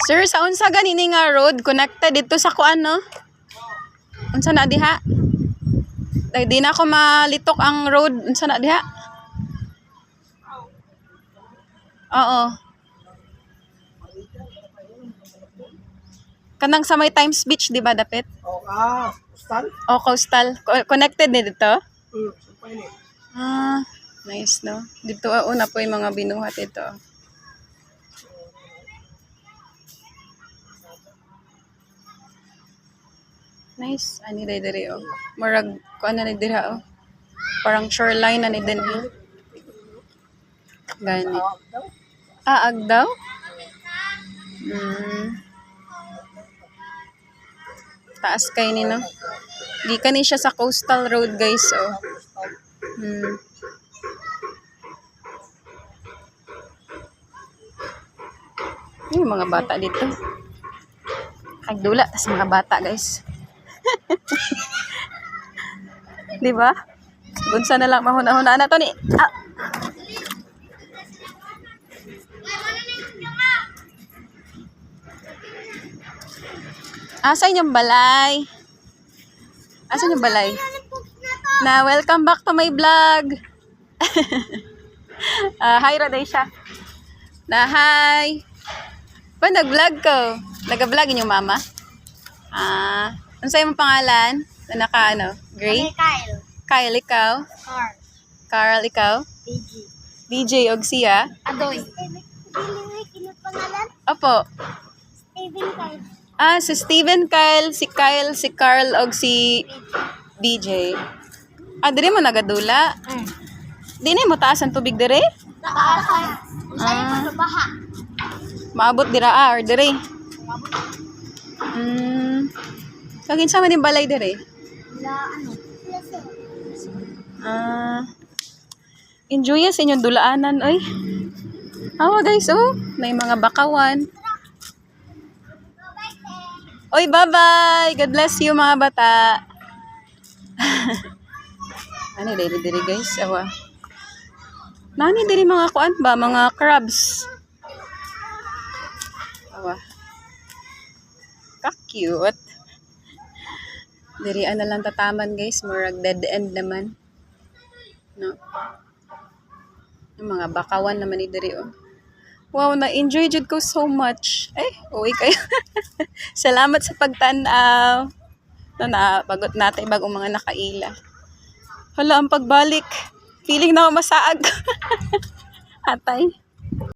Sir, sa unsa ganini nga road connected dito sa kuan no? Unsa na diha? Dahil di na ako malitok ang road. Unsa na diha? Oo. Kanang sa may Times Beach, di ba dapit? Coastal? O, coastal. Connected ni dito? Sumpay ni. Ah, nice no? Dito una po yung mga binuhat ito. Nice. Ani diri oh. Murag ko ano ni diri oh. Parang shoreline na ni din. Gani. Ah, Agdaw? Taas kay ni no. Di kani siya sa coastal road guys oh. Yung mga bata dito. Kagdula tas mga bata guys. Di ba? Bunsa na lang mahuna-huna na to ni. Ah. Asa inyong balay? Asa inyong balay? Na welcome back to my vlog. Hi Radesha. Na hi. Pa nag-vlog ko. Nag-vlog inyong mama? Ano sa'yo mong pangalan? Na naka ano? Gray? Kyle. Kyle, ikaw? Carl. Carl, ikaw? DJ. DJ, og siya? Adoy. Pangalan? Opo. Steven Kyle. Si Steven, Kyle, si Carl, og si DJ. Diri mo nagadula? Di na mo taas ang tubig diri? Sa'yo pa baha. Maabot dira or diri? Kagin sa man yung balay diri? Enjoy sa inyong dulaanan, oy. Guys, may mga bakawan. Oy, bye-bye. God bless you, mga bata. Ano diri guys? Nani diri mga kuan ba? Mga crabs. Ka-cute. Diri ana lang tataman guys. Murag dead end naman. No? Yung mga bakawan naman ni diri oh. Wow, na-enjoy jud ko so much. Uwi kayo. Salamat sa pagtanaw. Bagot natin bagong mga nakaila. Hala, ang pagbalik. Feeling na ako masaag. Atay.